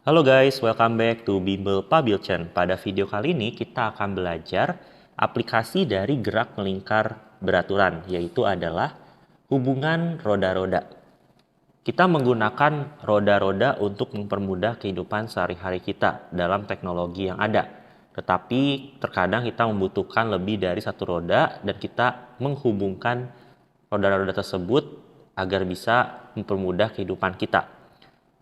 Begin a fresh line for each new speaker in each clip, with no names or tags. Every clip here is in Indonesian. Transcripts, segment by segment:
Halo guys, welcome back to Bimbel Pabilchen. Pada video kali ini kita akan belajar aplikasi dari gerak melingkar beraturan, yaitu adalah hubungan roda-roda. Kita menggunakan roda-roda untuk mempermudah kehidupan sehari-hari kita dalam teknologi yang ada. Tetapi terkadang kita membutuhkan lebih dari satu roda dan kita menghubungkan roda-roda tersebut agar bisa mempermudah kehidupan kita.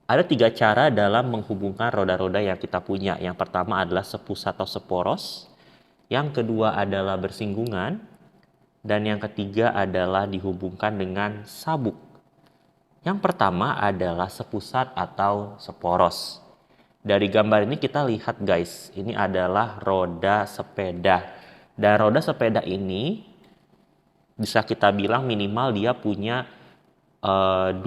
Ada 3 cara dalam menghubungkan roda-roda yang kita punya. Yang pertama adalah sepusat atau seporos. Yang kedua adalah bersinggungan. Dan yang ketiga adalah dihubungkan dengan sabuk. Yang pertama adalah sepusat atau seporos. Dari gambar ini kita lihat guys, ini adalah roda sepeda. Dan roda sepeda ini bisa kita bilang minimal dia punya 2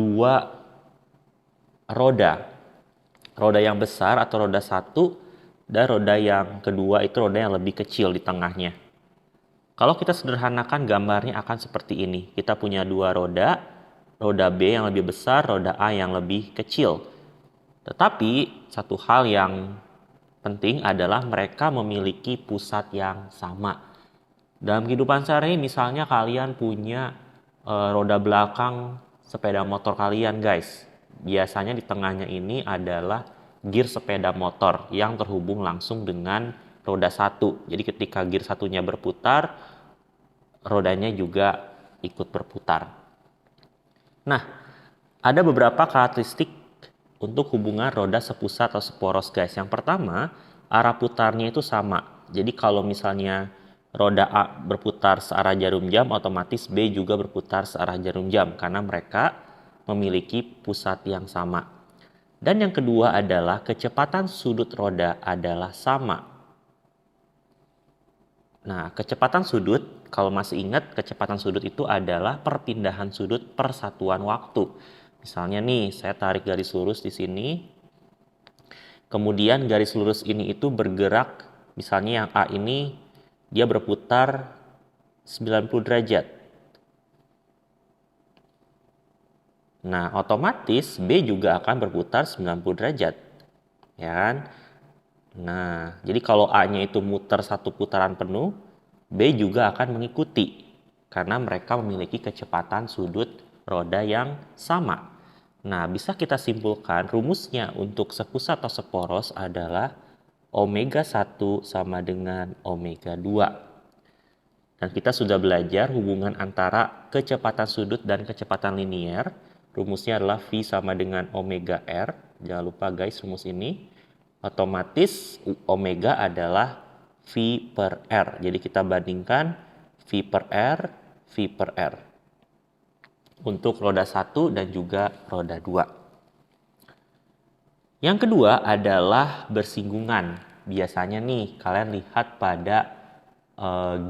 roda yang besar atau roda satu, dan roda yang kedua itu roda yang lebih kecil di tengahnya. Kalau kita sederhanakan gambarnya akan seperti ini. Kita punya 2 roda B yang lebih besar, roda A yang lebih kecil. Tetapi satu hal yang penting adalah mereka memiliki pusat yang sama. Dalam kehidupan sehari misalnya kalian punya roda belakang sepeda motor kalian guys. Biasanya di tengahnya ini adalah gear sepeda motor yang terhubung langsung dengan roda 1. Jadi ketika gear satunya berputar, rodanya juga ikut berputar. Nah, ada beberapa karakteristik untuk hubungan roda sepusat atau seporos guys. Yang pertama, arah putarnya itu sama. Jadi kalau misalnya roda A berputar searah jarum jam, otomatis B juga berputar searah jarum jam karena mereka memiliki pusat yang sama. Dan yang kedua adalah kecepatan sudut roda adalah sama. Nah, kecepatan sudut, kalau masih ingat, kecepatan sudut itu adalah perpindahan sudut per satuan waktu. Misalnya nih, saya tarik garis lurus di sini. Kemudian garis lurus ini itu bergerak, misalnya yang A ini dia berputar 90 derajat. Nah, otomatis B juga akan berputar 90 derajat. Ya kan? Nah, jadi kalau A-nya itu muter satu putaran penuh, B juga akan mengikuti. Karena mereka memiliki kecepatan sudut roda yang sama. Nah, bisa kita simpulkan rumusnya untuk sepusat atau seporos adalah omega 1 sama dengan omega 2. Dan kita sudah belajar hubungan antara kecepatan sudut dan kecepatan linier. Rumusnya adalah V sama dengan omega R. Jangan lupa guys rumus ini. Otomatis omega adalah V per R. Jadi kita bandingkan V per R, V per R. Untuk roda 1 dan juga roda 2. Yang kedua adalah bersinggungan. Biasanya nih kalian lihat pada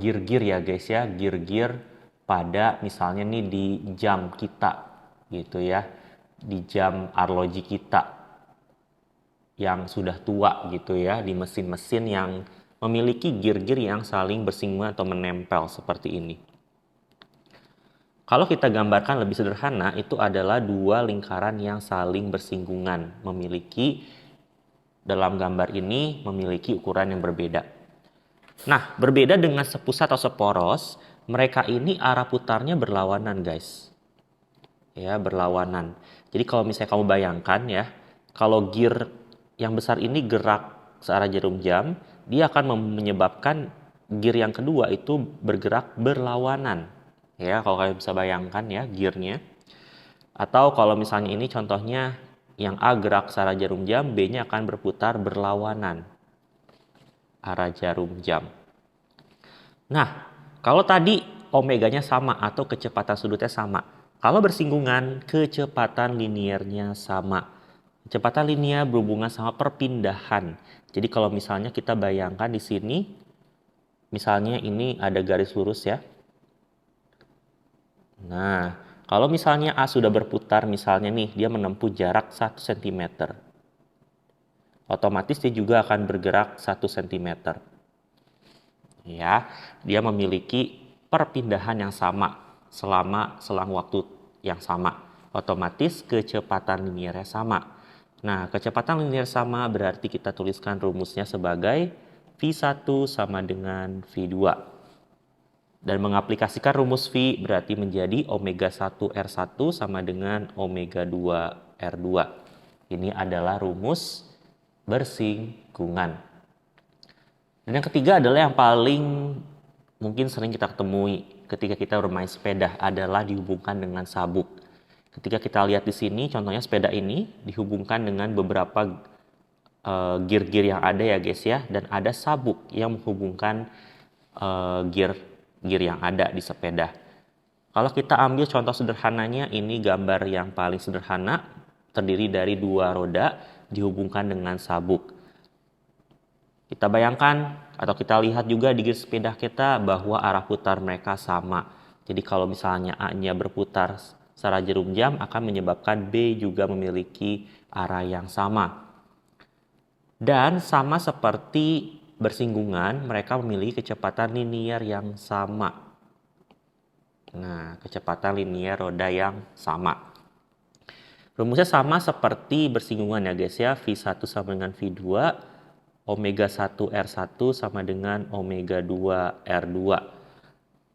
gear-gear ya guys ya. Gear-gear pada misalnya nih di jam kita gitu ya, di jam arloji kita yang sudah tua gitu ya, di mesin-mesin yang memiliki gear-gear yang saling bersinggungan atau menempel seperti ini. Kalau kita gambarkan lebih sederhana, itu adalah 2 lingkaran yang saling bersinggungan, dalam gambar ini memiliki ukuran yang berbeda. Nah, berbeda dengan sepusat atau seporos, mereka ini arah putarnya berlawanan guys. Ya, berlawanan. Jadi kalau misalnya kamu bayangkan ya, kalau gear yang besar ini gerak searah jarum jam, dia akan menyebabkan gear yang kedua itu bergerak berlawanan. Ya, kalau kalian bisa bayangkan ya gearnya. Atau kalau misalnya ini contohnya yang A gerak searah jarum jam, B-nya akan berputar berlawanan arah jarum jam. Nah, kalau tadi omeganya sama atau kecepatan sudutnya sama. Kalau bersinggungan, kecepatan liniernya sama. Kecepatan linier berhubungan sama perpindahan. Jadi kalau misalnya kita bayangkan di sini, misalnya ini ada garis lurus ya. Nah, kalau misalnya A sudah berputar, misalnya nih dia menempuh jarak 1 cm. Otomatis dia juga akan bergerak 1 cm. Ya, dia memiliki perpindahan yang sama selama selang waktu yang sama. Otomatis kecepatan liniernya sama. Nah, kecepatan linear sama berarti kita tuliskan rumusnya sebagai V1 sama dengan V2. Dan mengaplikasikan rumus V berarti menjadi omega 1 R1 sama dengan omega 2 R2. Ini adalah rumus bersinggungan. Dan yang ketiga adalah yang paling mungkin sering kita temui ketika kita bermain sepeda adalah dihubungkan dengan sabuk. Ketika kita lihat di sini, contohnya sepeda ini dihubungkan dengan beberapa gear-gear yang ada ya guys ya, dan ada sabuk yang menghubungkan gear yang ada di sepeda. Kalau kita ambil contoh sederhananya, ini gambar yang paling sederhana, terdiri dari dua roda dihubungkan dengan sabuk. Kita bayangkan atau kita lihat juga di gear sepeda kita bahwa arah putar mereka sama. Jadi kalau misalnya A-nya berputar secara jarum jam akan menyebabkan B juga memiliki arah yang sama. Dan sama seperti bersinggungan, mereka memiliki kecepatan linier yang sama. Nah, kecepatan linier roda yang sama. Rumusnya sama seperti bersinggungan ya guys ya, V1 sama dengan V2, omega 1 R1 sama dengan omega 2 R2.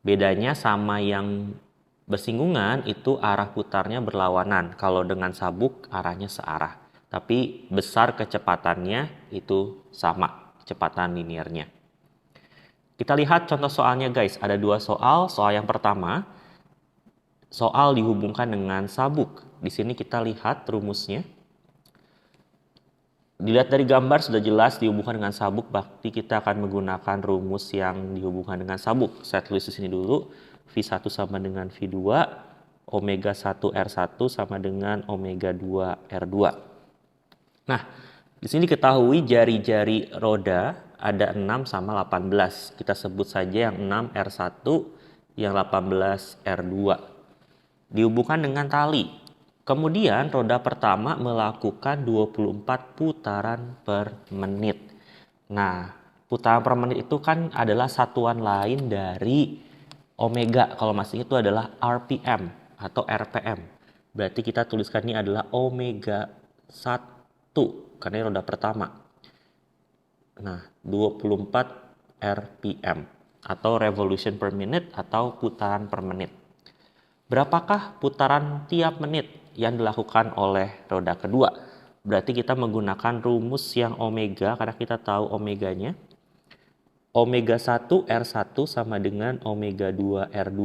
Bedanya sama yang bersinggungan itu arah putarnya berlawanan, kalau dengan sabuk arahnya searah. Tapi besar kecepatannya itu sama, kecepatan linearnya. Kita lihat contoh soalnya guys, ada dua soal. Soal yang pertama, soal dihubungkan dengan sabuk. Di sini kita lihat rumusnya. Dilihat dari gambar sudah jelas dihubungkan dengan sabuk, berarti kita akan menggunakan rumus yang dihubungkan dengan sabuk. Saya tulis di sini dulu, V1 sama dengan V2, omega 1 R1 sama dengan omega 2 R2. Nah, di sini diketahui jari-jari roda ada 6 sama 18. Kita sebut saja yang 6 R1, yang 18 R2. Dihubungkan dengan tali. Kemudian roda pertama melakukan 24 putaran per menit. Nah, putaran per menit itu kan adalah satuan lain dari omega. Kalau masih itu adalah RPM atau RPM. Berarti kita tuliskan ini adalah omega 1 karena ini roda pertama. Nah, 24 RPM atau revolution per minute atau putaran per menit. Berapakah putaran tiap menit yang dilakukan oleh roda kedua? Berarti kita menggunakan rumus yang omega karena kita tahu omeganya. Omega 1 R1 sama dengan omega 2 R2.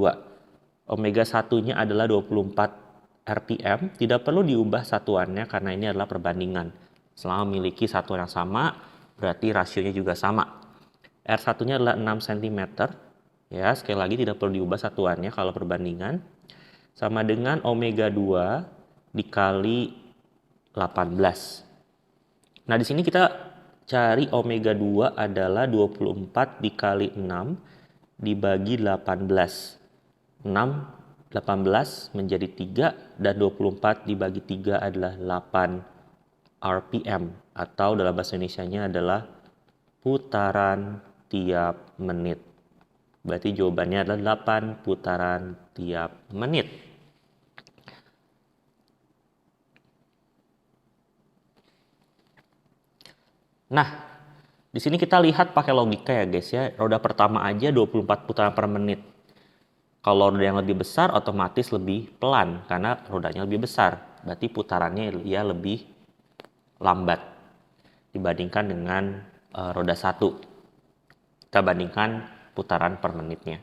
Omega 1-nya adalah 24 RPM, tidak perlu diubah satuannya karena ini adalah perbandingan. Selama memiliki satuan yang sama, berarti rasionya juga sama. R1-nya adalah 6 cm. Ya, sekali lagi tidak perlu diubah satuannya kalau perbandingan. Sama dengan omega 2 dikali 18. Nah, di sini kita cari omega 2 adalah 24 dikali 6 dibagi 18. 6 18 menjadi 3 dan 24 dibagi 3 adalah 8 RPM atau dalam bahasa Indonesianya adalah putaran tiap menit. Berarti jawabannya adalah 8 putaran tiap menit. Nah, di sini kita lihat pakai logika ya guys ya. Roda pertama aja 24 putaran per menit. Kalau roda yang lebih besar otomatis lebih pelan karena rodanya lebih besar. Berarti putarannya ya lebih lambat dibandingkan dengan roda 1. Kita bandingkan putaran per menitnya.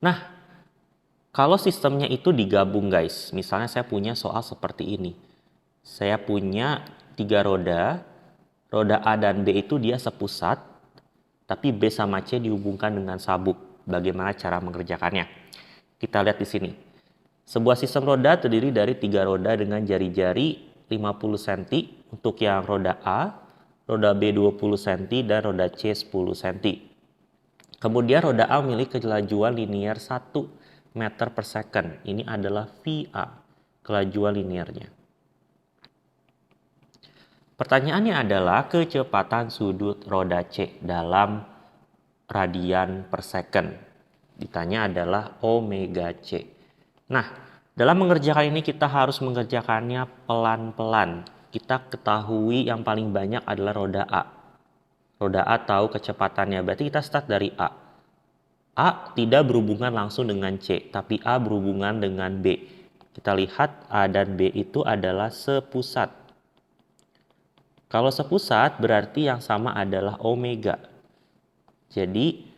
Nah, kalau sistemnya itu digabung guys, misalnya saya punya soal seperti ini. Saya punya 3 roda, roda A dan B itu dia sepusat, tapi B sama C dihubungkan dengan sabuk. Bagaimana cara mengerjakannya? Kita lihat di sini. Sebuah sistem roda terdiri dari 3 roda dengan jari-jari 50 cm untuk yang roda A, roda B 20 cm, dan roda C 10 cm. Kemudian roda A memiliki kelajuan linier 1 meter per second. Ini adalah VA, kelajuan liniernya. Pertanyaannya adalah kecepatan sudut roda C dalam radian per second. Ditanya adalah omega C. Nah, Dalam mengerjakan ini kita harus mengerjakannya pelan-pelan. Kita ketahui yang paling banyak adalah roda A. Roda A tahu kecepatannya, berarti kita start dari A. A tidak berhubungan langsung dengan C, tapi A berhubungan dengan B. Kita lihat A dan B itu adalah sepusat. Kalau sepusat berarti yang sama adalah omega. Jadi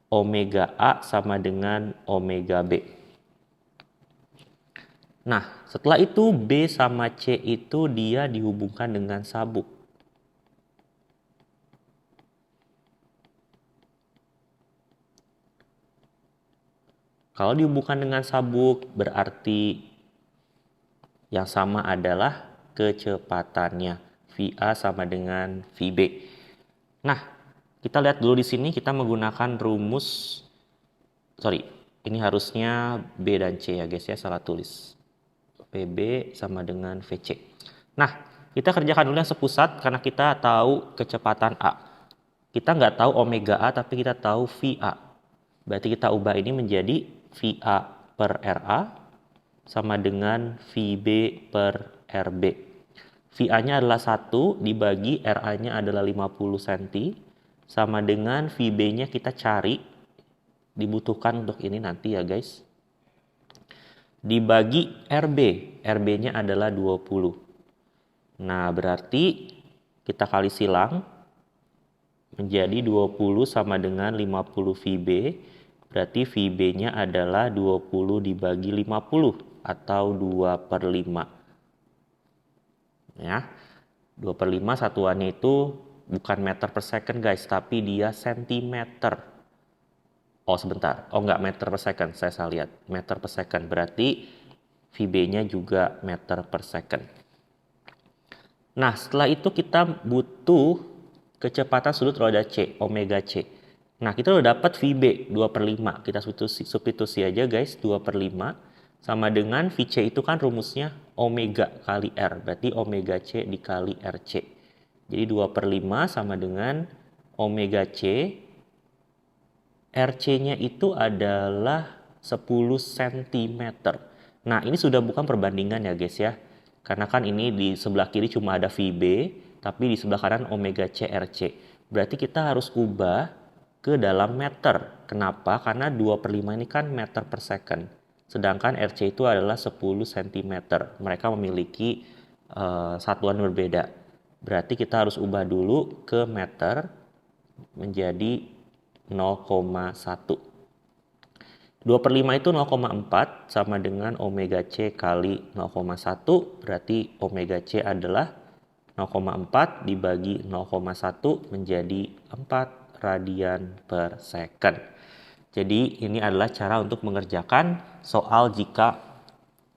omega A sama dengan omega B. Nah, setelah itu B sama C itu dia dihubungkan dengan sabuk. Kalau dihubungkan dengan sabuk berarti yang sama adalah kecepatannya. VA sama dengan VB. Nah, kita lihat dulu di sini kita menggunakan rumus, ini harusnya B dan C ya guys ya, salah tulis. PB sama dengan VC. Nah, kita kerjakan dulu yang sepusat karena kita tahu kecepatan A. Kita nggak tahu omega A tapi kita tahu VA. Berarti kita ubah ini menjadi VA per RA sama dengan VB per RB. VA-nya adalah 1 dibagi RA-nya adalah 50 cm sama dengan VB-nya kita cari, dibutuhkan untuk ini nanti ya guys. Dibagi RB, RB-nya adalah 20. Nah, berarti kita kali silang menjadi 20 sama dengan 50 VB. Berarti VB-nya adalah 20 dibagi 50 atau 2/5. Ya, 2/5 satuannya itu bukan meter per second guys, tapi dia sentimeter. Oh sebentar, oh enggak meter per second, saya salah lihat. Meter per second, berarti VB-nya juga meter per second. Nah, setelah itu kita butuh kecepatan sudut roda C, omega C. Nah, kita udah dapat VB 2/5. Kita substitusi aja guys, 2/5. Sama dengan VC itu kan rumusnya omega kali R. Berarti omega C dikali RC. Jadi 2/5 sama dengan omega C. RC-nya itu adalah 10 cm. Nah, ini sudah bukan perbandingan ya guys ya. Karena kan ini di sebelah kiri cuma ada VB, tapi di sebelah kanan omega C RC. Berarti kita harus ubah ke dalam meter. Kenapa? Karena 2/5 ini kan meter per second. Sedangkan RC itu adalah 10 cm. Mereka memiliki satuan berbeda. Berarti kita harus ubah dulu ke meter menjadi 0,1. 2/5 itu 0,4 sama dengan omega C kali 0,1. Berarti omega C adalah 0,4 dibagi 0,1 menjadi 4 radian per second. Jadi ini adalah cara untuk mengerjakan soal jika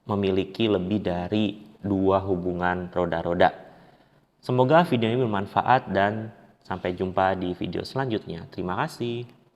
memiliki lebih dari 2 hubungan roda-roda. Semoga video ini bermanfaat dan sampai jumpa di video selanjutnya. Terima kasih.